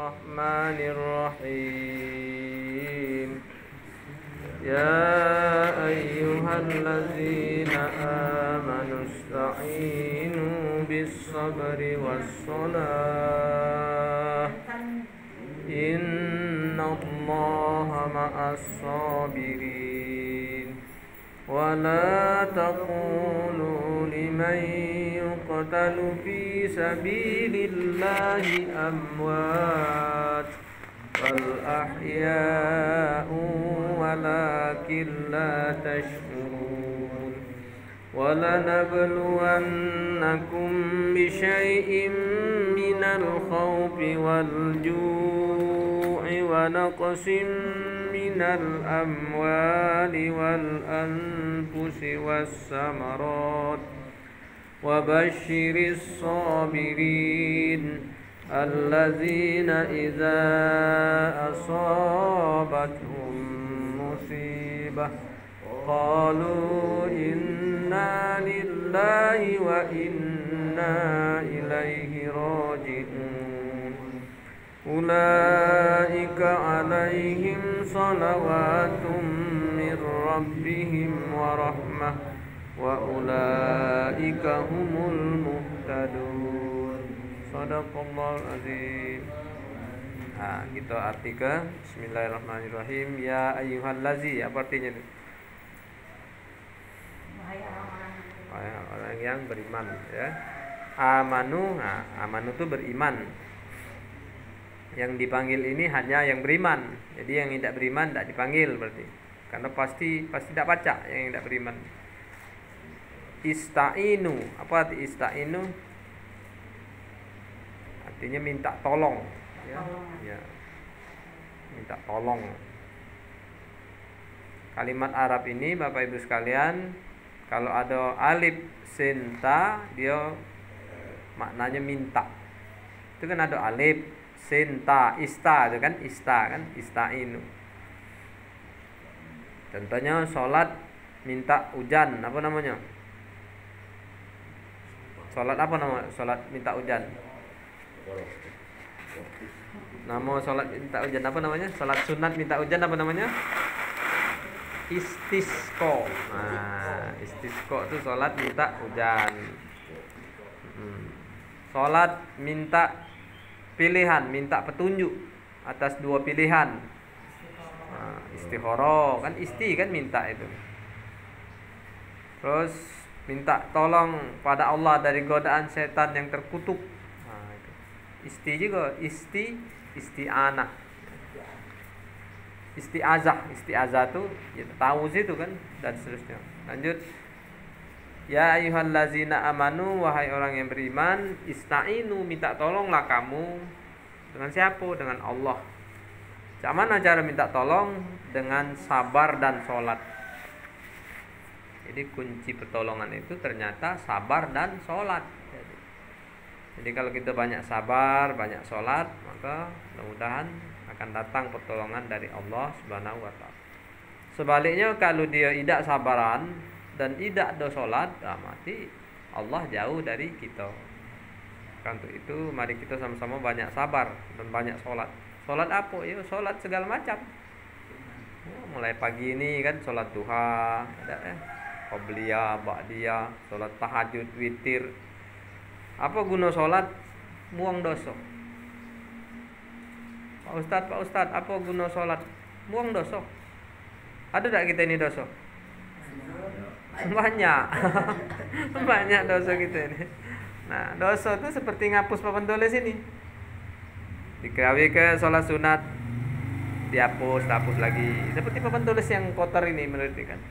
الرحمن الرحيم يا أيها الذين آمنوا استعينوا بالصبر والصلاة إن الله مع الصابرين ولا تقولوا لمن يقتل في سبيل الله أموات بل أحياء ولكن لا تشعرون ولنبلونكم بشيء من الخوف والجوع ونقص من الأموال والأنفس والثمرات وبشر الصابرين الذين إذا أصابتهم مصيبة قالوا إنا لله وإنا إليه راجعون أولئك عليهم صلوات من ربهم ورحمة وأولئك هم المهتدون Sadaqallahul azim. Nah, kita arti ke Bismillahirrahmanirrahim. Ya ayyuhallazi, apa artinya itu? Orang yang beriman, ya. Amanu, nah, amanu itu beriman. Yang dipanggil ini hanya yang beriman. Jadi yang tidak beriman tidak dipanggil berarti. Karena pasti tidak baca yang tidak beriman. Ista'inu, apa arti ista'inu? Artinya minta tolong, ya. Minta tolong. Kalimat Arab ini Bapak Ibu sekalian, kalau ada alif sin ta, dia maknanya minta. Itu kan ada alif sin ta, ista itu kan, ista'inu. Contohnya sholat minta hujan, apa namanya? Sholat apa nama? Sholat minta hujan. Nama sholat minta hujan apa namanya? Sholat sunat minta hujan apa namanya? Istisqo. Nah, istisqo itu sholat minta hujan. Sholat minta pilihan, minta petunjuk atas dua pilihan. Nah, istikharah kan, isti kan minta itu. Terus minta tolong pada Allah dari godaan setan yang terkutuk. Isti juga, isti'anah, isti'azah tuh ya, tahu situ kan, dan seterusnya. Lanjut. Ya ayyuhallazina amanu, wahai orang yang beriman, ista'inu, minta tolonglah kamu. Dengan siapa? Dengan Allah. Cak mana cara minta tolong? Dengan sabar dan sholat. Jadi kunci pertolongan itu ternyata sabar dan sholat. Jadi kalau kita banyak sabar, banyak sholat, maka mudah-mudahan akan datang pertolongan dari Allah Subhanahu wa ta'ala. Sebaliknya kalau dia tidak sabaran dan tidak ada sholat, mati Allah jauh dari kita. Untuk itu mari kita sama-sama banyak sabar dan banyak sholat. Sholat apa? Ya sholat segala macam. Mulai pagi ini kan sholat duha, ada qobliyah, ba'diyah, sholat tahajud, witir. Apa guna sholat? Buang dosa. Pak Ustadz, apa guna sholat? Buang dosa. Ada tak kita ini dosa? Banyak. Banyak dosa kita ini. Nah, dosa itu seperti ngapus papan tulis ini. Dikerawi ke sholat sunat, dihapus lagi. Seperti papan tulis yang kotor ini menurut kan.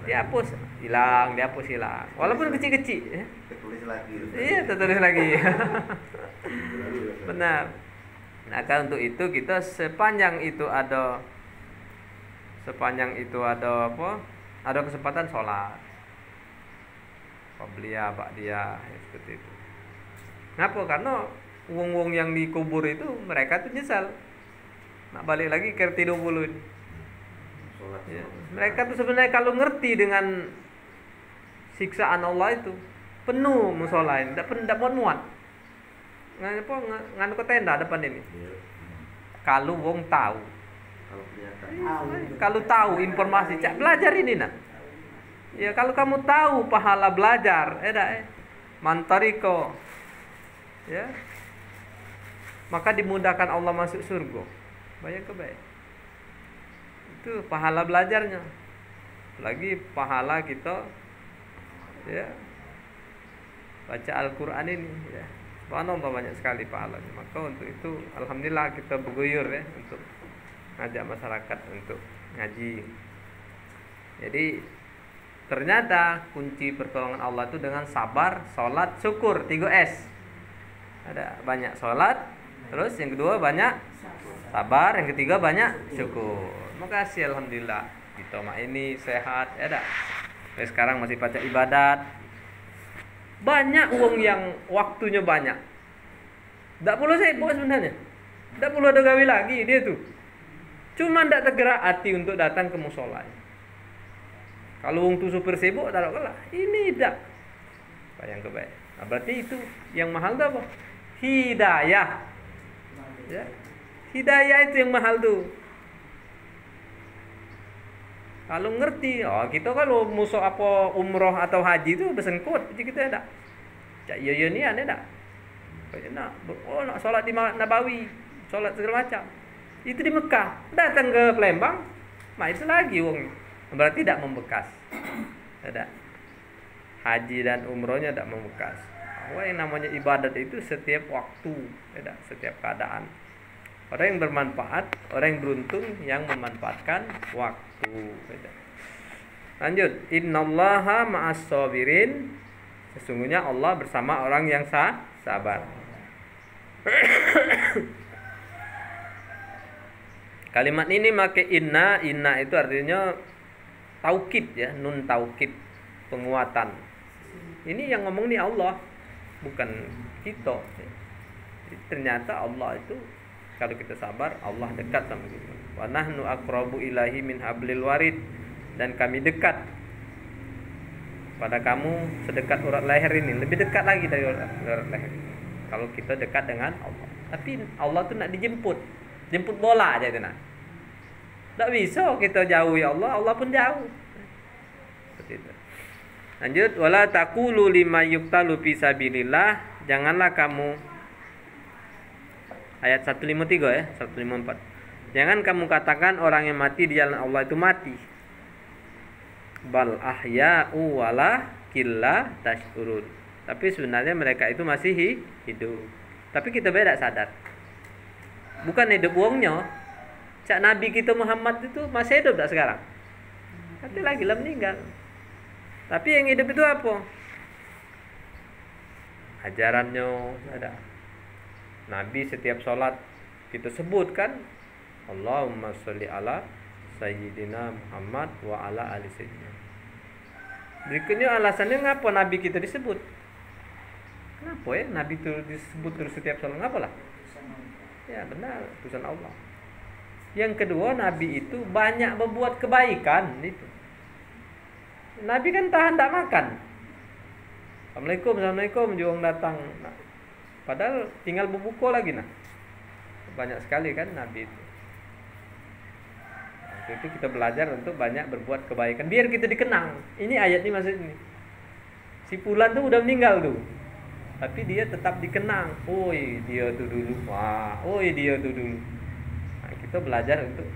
Dihapus, hilang. Walaupun kecil-kecil, ya. Tertulis lagi. Iya, tertulis lagi. Benar. Nah, kan untuk itu kita sepanjang itu ada apa? Ada kesempatan sholat. Qobliyah, ba'diyah, ya, seperti itu. Kenapa? Karena wong-wong yang dikubur itu mereka tuh nyesal. Nak balik lagi ke RT 20 ini. Ya. Mereka tuh sebenarnya kalau ngerti dengan siksaan Allah itu, penuh musola ini, tidak muat. apa nganu ke tenda depan ini. Iya. Kalau wong tahu. Kalau kelihatan. Kalau tahu informasi, cak belajar ini nak. Ya kalau kamu tahu pahala belajar, mantariko, ya, maka dimudahkan Allah masuk surga. Banyak kebaik. Itu pahala belajarnya. Lagi pahala kita, ya, baca Al-Quran ini, ya. Subhanallah banyak sekali pahalanya. Maka untuk itu, alhamdulillah kita berguyur ya untuk ngajak masyarakat untuk ngaji. Jadi ternyata kunci pertolongan Allah itu dengan sabar, sholat, syukur, 3S. Ada banyak sholat, terus yang kedua banyak sabar, yang ketiga banyak syukur. Makasih alhamdulillah kita ini sehat, ya dah. Sekarang masih baca ibadat. Banyak uang yang waktunya banyak. Tak perlu sibuk sebenarnya. Tak perlu ada gawe lagi dia tuh. Cuma tidak tergerak hati untuk datang ke musola. Kalau wong tu super sibuk tak kalah. Ini tidak. Bayang kebaik. Nah, berarti itu yang mahal tu apa? Hidayah. Ya. Hidayah itu yang mahal tu. Kalau ngerti, kita kalau musuh apa umroh atau haji itu pesen kod, jadi kita ada. Cak iya ni ada tak? Nak solat di Nabawi, solat segala macam. Itu di Mekah, datang ke Palembang, itu lagi wong. Berarti tidak membekas. Ada. Haji dan umrohnya tidak membekas. Bahwa yang namanya ibadat itu setiap waktu, ada, setiap keadaan. Orang yang bermanfaat, orang yang beruntung yang memanfaatkan waktu. Lanjut, innallaha ma'as sabirin. Sesungguhnya Allah bersama orang yang sabar. Kalimat ini pakai inna itu artinya taukid ya, nun taukid, penguatan. Ini yang ngomong nih Allah, bukan kita. Ternyata Allah itu kalau kita sabar, Allah dekat sama kita. Wa nahnu aqrabu ilahi min hablil warid, dan kami dekat pada kamu sedekat urat leher ini, lebih dekat lagi dari urat leher. Kalau kita dekat dengan Allah. Tapi Allah tu nak dijemput. Jemput bola aja itu nak. Tak bisa kita jauh ya Allah, Allah pun jauh. Seperti itu. Lanjut, wala taqulu lima yuqtalu fi sabilillah, janganlah kamu, ayat 153 ya, 154. Jangan kamu katakan orang yang mati di jalan Allah itu mati. Bal ahya'u wala killa tashurun. Tapi sebenarnya mereka itu masih hidup. Tapi kita beda sadar. Bukan hidup uangnya. Cak Nabi kita Muhammad itu masih hidup tak sekarang? Nanti lagi lah meninggal. Tapi yang hidup itu apa? Ajarannya ada. Nabi setiap sholat kita sebutkan Allahumma sholli ala Sayyidina Muhammad wa ala ali Sayyidina. Berikutnya alasannya ngapa Nabi kita disebut? Kenapa ya Nabi itu disebut terus setiap sholat? Ngapa lah? Ya benar, utusan Allah. Yang kedua, Nabi itu banyak berbuat kebaikan itu. Nabi kan tahan tak makan. Assalamualaikum, juang datang. Nah, padahal tinggal berbuka lagi nah. Banyak sekali kan Nabi itu. Nah, itu kita belajar untuk banyak berbuat kebaikan biar kita dikenang. Ini ayat ini maksud ini. Si Fulan tuh udah meninggal tuh. Tapi dia tetap dikenang. Dia tuh dulu. Dia tuh dulu. Nah, kita belajar untuk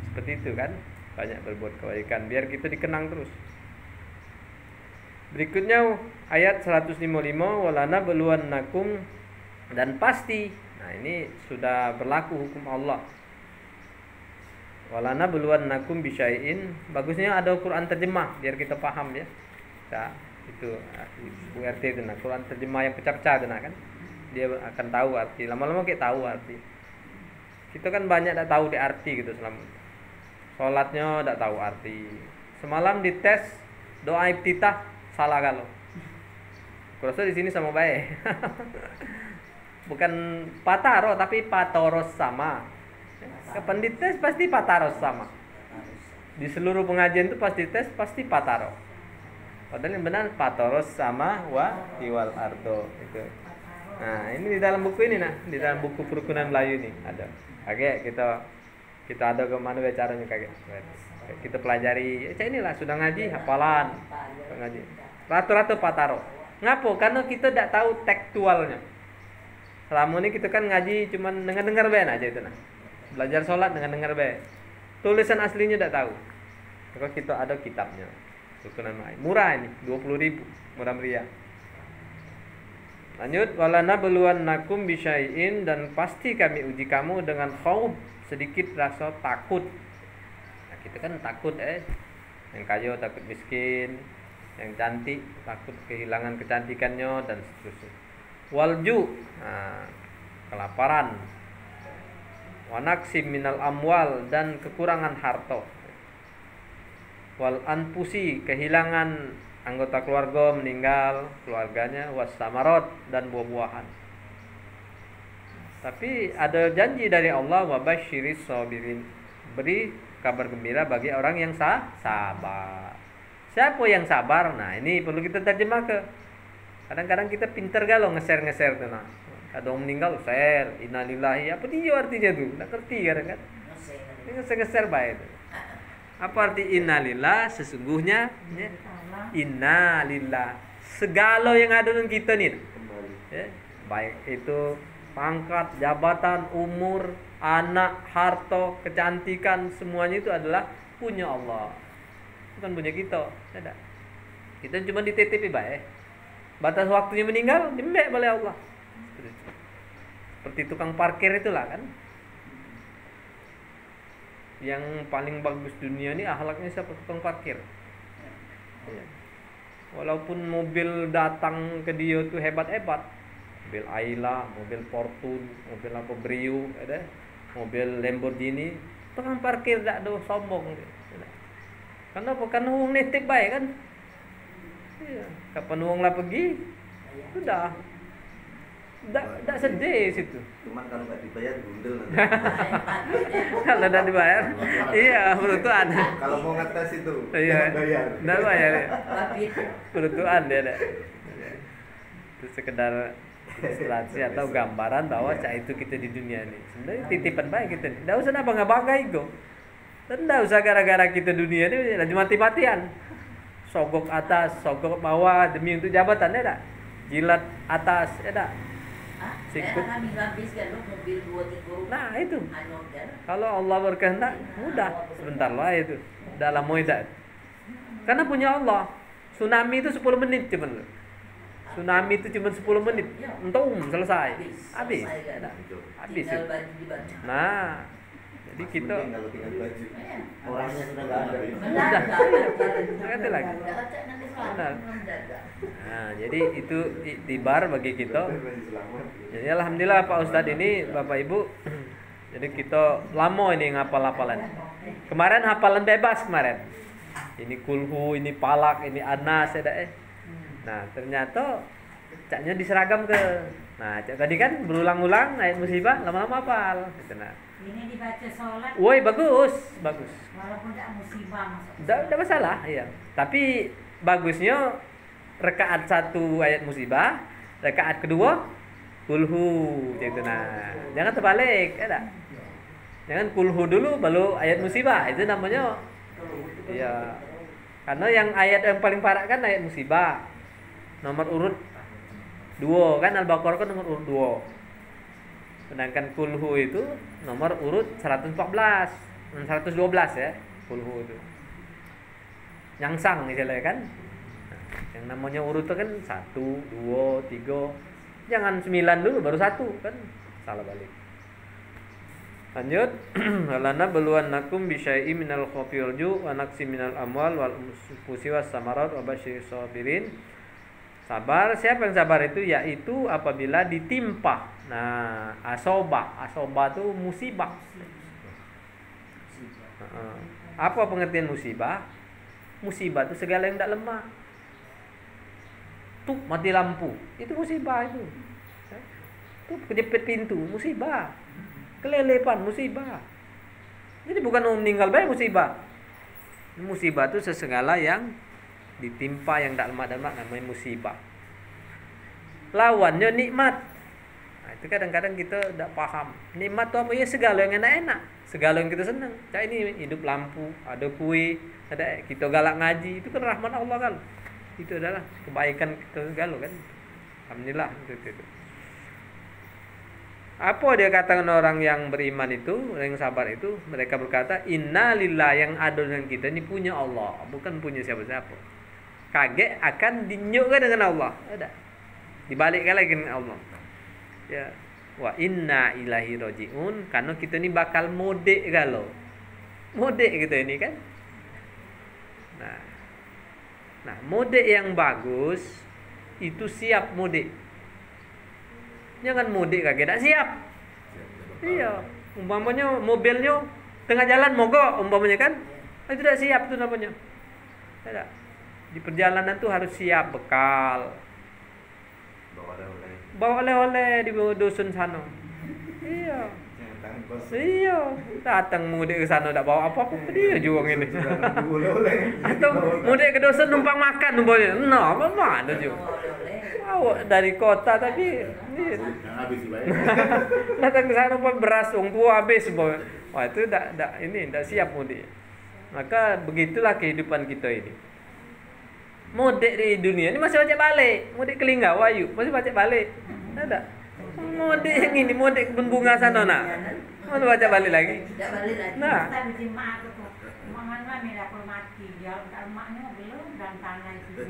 seperti itu kan. Banyak berbuat kebaikan biar kita dikenang terus. Berikutnya ayat 155, walana beluannakum, dan pasti. Nah, ini sudah berlaku hukum Allah. Walana beluannakum bisyai'in. Bagusnya ada Quran terjemah biar kita paham ya. Nah, itu URT itu nah, Quran terjemah yang pecah-pecah itu nah kan. Dia akan tahu arti. Lama-lama kita tahu arti. Kita kan banyak tak tahu di arti gitu selama. Salatnya tak tahu arti. Semalam dites doa iftitah salah kalau. Kurasa di sini sama baik. Bukan pataro tapi patoros sama. Kapan dites pasti pataros sama. Di seluruh pengajian itu pasti tes pasti pataro. Padahal yang benar patoros sama wa iwal ardo itu. Nah, ini di dalam buku ini, nah, di dalam buku Kerukunan Melayu ini ada. Oke, kita ada kemana caranya kayak kita pelajari. Ya inilah sudah ngaji, hafalan, ngaji. Rata-rata pataro. Ngapo? Karena kita tidak tahu tekstualnya. Selama ini kita kan ngaji cuman dengar-dengar ben aja itu nah. Belajar sholat dengar-dengar ben. Tulisan aslinya tidak tahu. Maka kita ada kitabnya. Kerukunan Melayu. Murah ini, 20.000, murah meriah. Lanjut, walana beluan nakum bisyai'in, dan pasti kami uji kamu dengan khauf, sedikit rasa takut. Nah, kita kan takut yang kaya takut miskin, yang cantik takut kehilangan kecantikannya dan seterusnya. Walju, nah, kelaparan. Wanaksim minal amwal, dan kekurangan harta. Wal anfusi, kehilangan anggota keluarga meninggal, keluarganya, wasamarot, dan buah-buahan. Tapi ada janji dari Allah, wabasyiris sabirin, beri kabar gembira bagi orang yang sabar. Siapa yang sabar? Nah, ini perlu kita terjemah ke. Kadang-kadang kita pinter galau nge-share tuh nah. Ada orang meninggal, share, innalillahi, apa dia artinya tuh? Nggak ngerti kadang-kadang. Nge-share baik itu. Apa arti innalillah? Sesungguhnya ya. Innalillah, segala yang ada dengan kita nih ya, baik itu pangkat, jabatan, umur, anak, harta, kecantikan, semuanya itu adalah punya Allah, bukan punya kita. Tidak. Kita cuma dititipi baik. Batas waktunya meninggal dimbek oleh Allah. Seperti tukang parkir itulah kan. Yang paling bagus dunia ini akhlaknya siapa? Tukang parkir. Ya. Walaupun mobil datang ke dia tuh hebat-hebat, mobil Ayla, mobil Fortune, mobil apa Brio, ada mobil Lamborghini, tukang parkir tidak ada sombong. Karena karena uang nitip baik kan. Iya. Kapan uang lah pergi, sudah. Tidak sedih situ. Cuman kalau nggak dibayar gundel nanti. Kalau tidak dibayar, iya perutuan. Kalau mau ngetes itu, iya, bayar. Tidak bayar. Perutuan dia ada. Itu sekedar ilustrasi atau gambaran bahwa cak itu kita di dunia ini. Sebenarnya titipan baik kita. Tidak usah bangga-bangga ego. Dan tidak usah gara-gara kita dunia ini lagi mati-matian. Sogok atas, sogok bawah demi untuk jabatan ya tak? Jilat atas ya tak? Sikut. Nah itu. Kalau Allah berkehendak mudah, sebentar lah itu. Dalam mudah. Karena punya Allah. Tsunami itu 10 menit cuman. Tsunami itu cuma 10 menit. Selesai. Habis. Habis. Nah, jadi kita kalau tinggal baju orangnya sudah nggak ada. Sudah lagi. Benar. Nah, jadi itu iktibar bagi kita. Jadi alhamdulillah Pak Ustadz ini, Bapak Ibu. Jadi kita lama ini ngapal-hafalan. Kemarin hafalan bebas kemarin. Ini kulhu, ini palak, ini anas, ada Nah, ternyata caknya diseragam ke. Nah, cak tadi kan berulang-ulang ayat musibah, lama-lama hafal. Gitu nah. Ini dibaca sholat. Woi, bagus. Walaupun tidak musibah masuk. Tidak masalah, iya. Tapi bagusnya rakaat 1 ayat musibah, rakaat kedua kulhu gitu nah. Jangan terbalik, ya tak? Jangan kulhu dulu baru ayat musibah. Itu namanya iya. Karena yang ayat yang paling parah kan ayat musibah. Nomor urut 2 kan Al-Baqarah kan nomor urut 2. Sedangkan kulhu itu nomor urut 114, 112 ya, kulhu itu. Nyangsang misalnya kan. Nah, yang namanya urut itu kan 1, 2, 3. Jangan 9 dulu baru 1 kan. Salah balik. Lanjut. Walana beluan nakum bisyai'i minal khawfi wal ju' wa naqsi minal amwal wal anfusi was samarat wa basyiris sabirin. Sabar, siapa yang sabar itu? Yaitu apabila ditimpa. Nah, asobah itu musibah. Apa pengertian musibah? Musibah itu segala yang tidak lemah. Tuh mati lampu, itu musibah itu. Tuh kejepit pintu, musibah. Kelelepan, musibah. Jadi bukan meninggal baik musibah. Musibah itu segala yang ditimpa yang tidak lemah namanya musibah. Lawannya nikmat. Nah, itu kadang-kadang kita tidak paham. Nikmat itu apa? Ya segala yang enak-enak, segala yang kita senang. Kayak ini hidup lampu, ada kue, ada kita galak ngaji, itu kan rahmat Allah kan. Itu adalah kebaikan kita segala kan. Alhamdulillah itu. Apa dia katakan orang yang beriman itu, yang sabar itu, mereka berkata, Inna lillah, yang ada dengan kita ini punya Allah, bukan punya siapa-siapa. Kaget akan dinyukkan dengan Allah. Ada. Dibalikkan lagi dengan Allah. Ya. Wa inna ilahi roji'un, karena kita ini bakal modek kalau. Modek kita ini kan. Nah, modek yang bagus itu siap modek. Jangan mudik kaget tak siap. Iya, umpamanya mobilnya tengah jalan mogok umpamanya kan, itu tidak siap tuh namanya. Tidak. Di perjalanan tuh harus siap bekal. Bawa oleh-oleh di dusun sana. Iya. Iya, datang mudik ke sana tak bawa apa-apa dia juang ini. Atau mudik ke dusun numpang makan umpamanya. Nah, mana juga. Dari kota tapi datang ke sana pun beras ungku habis boy. Wah itu tidak siap mudik. Maka begitulah kehidupan kita ini. Mudik di dunia ini masih balik balik. Mudik ke Linggawayu masih balik balik. Ada. Mudik yang ini mudik kebun bunga sana nak. Mau baca balik lagi. Nah. Maknya belum dan tanah itu.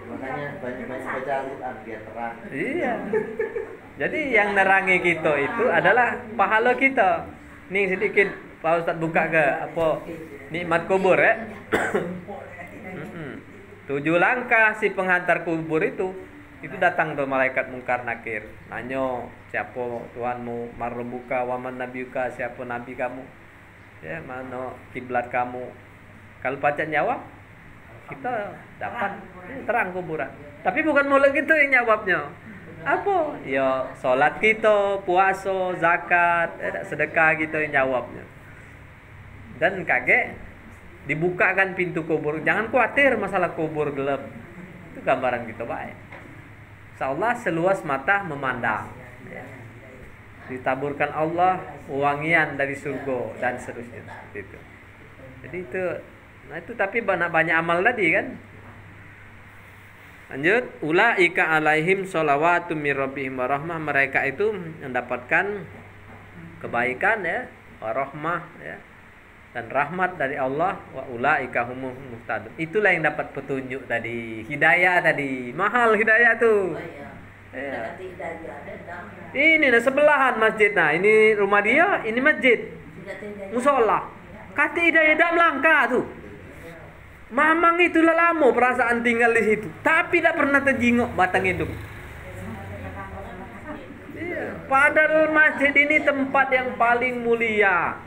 Makanya banyak baca Al-Quran biar terang. Iya. Jadi yang nerangi kita itu adalah pahala kita. Nih sedikit Pak Ustaz buka ke apa nikmat kubur ya. 7 langkah si penghantar kubur itu datang tuh malaikat mungkar nakir. Nanya, siapa Tuhanmu? Marbuka wa man nabiyuka, siapa nabi kamu? Ya, mana kiblat kamu? Kalau pacak jawab, kita dapat terang kuburan. Tapi bukan mulut kita yang jawabnya. Apa? Ya, salat kita, puasa, zakat, sedekah kita yang jawabnya. Dan kaget dibukakan pintu kubur. Jangan khawatir masalah kubur gelap. Itu gambaran kita baik. Insyaallah seluas mata memandang. Ya. Ditaburkan Allah wangian dari surga dan seterusnya seperti itu. Jadi itu, nah itu tapi banyak amal tadi kan. Lanjut, ulaika alaihim sholawatu mir rabbihim warahmah, mereka itu mendapatkan kebaikan ya, warahmah ya, dan rahmat dari Allah, wa ulaika humul muhtadun. Itulah yang dapat petunjuk tadi, hidayah tadi, mahal hidayah tuh. Ya. Ini nah sebelahan masjid. Nah, ini rumah dia, ini masjid. Musola. Kata hidayah dak melangkah tuh. Mamang itulah lama perasaan tinggal di situ, tapi tidak pernah terjenguk batang hidup. Iya. Padahal masjid ini tempat yang paling mulia.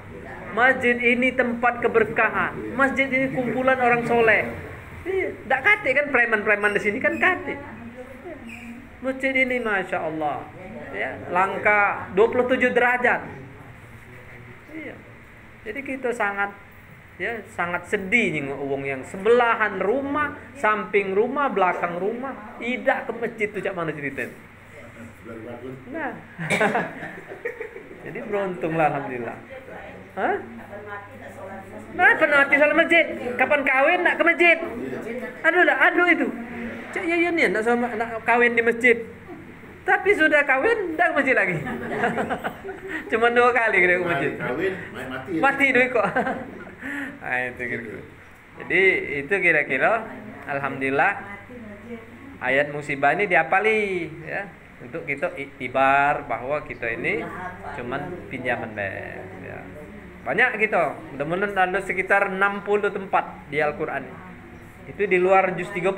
Masjid ini tempat keberkahan. Masjid ini kumpulan orang soleh. Iya. Tak kate kan preman-preman di sini kan kate. Masjid ini masya Allah, ya, langka 27 derajat. Iya. Jadi kita sangat sedih nih uang yang sebelahan rumah, samping rumah, belakang rumah, tidak ke masjid tuh cak mana ceritain. Nah, jadi beruntunglah alhamdulillah. Hah? Nah, pernah mati salat masjid. Kapan kawin nak ke masjid? Aduh itu. Cak ya nih nak kawin di masjid. Tapi sudah kawin dah ke masjid lagi. Cuma 2 kali ke masjid. Kawin, mati duit kok. Nah, itu gitu. Jadi itu kira-kira alhamdulillah ayat musibah ini diapali ya, untuk kita iktibar bahwa kita ini cuman pinjaman ya. Banyak gitu. Mudah-mudahan ada sekitar 60 tempat di Al-Qur'an. Itu di luar juz 30.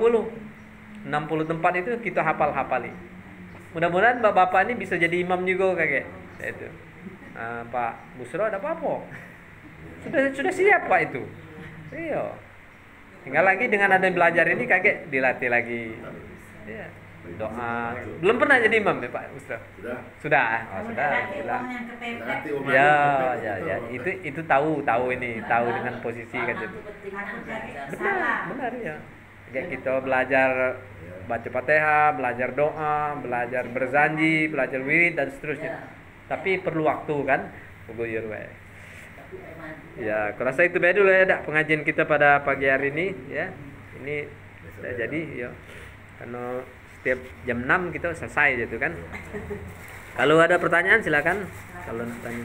60 tempat itu kita hafal-hafali. Mudah-mudahan bapak-bapak ini bisa jadi imam juga kakek. Itu. Pak Busro ada apa-apa? Sudah siap Pak itu. Iya. Tinggal lagi dengan ada belajar ini kakek dilatih lagi. Iya. Doa. Belum pernah jadi imam ya Pak Busro? Sudah. Oh, sudah. Ya. Itu tahu dengan posisi kan itu. Benar ya. Kayak kita belajar baca Fatihah, belajar doa, belajar berzanji, belajar wirid dan seterusnya. Tapi perlu waktu kan, guyur wae. Ya, kurasa itu dulu ya dak pengajian kita pada pagi hari ini ya. Ini sudah jadi ya. Karena setiap jam 6 kita selesai gitu kan. Kalau ada pertanyaan silakan kalau nak tanya.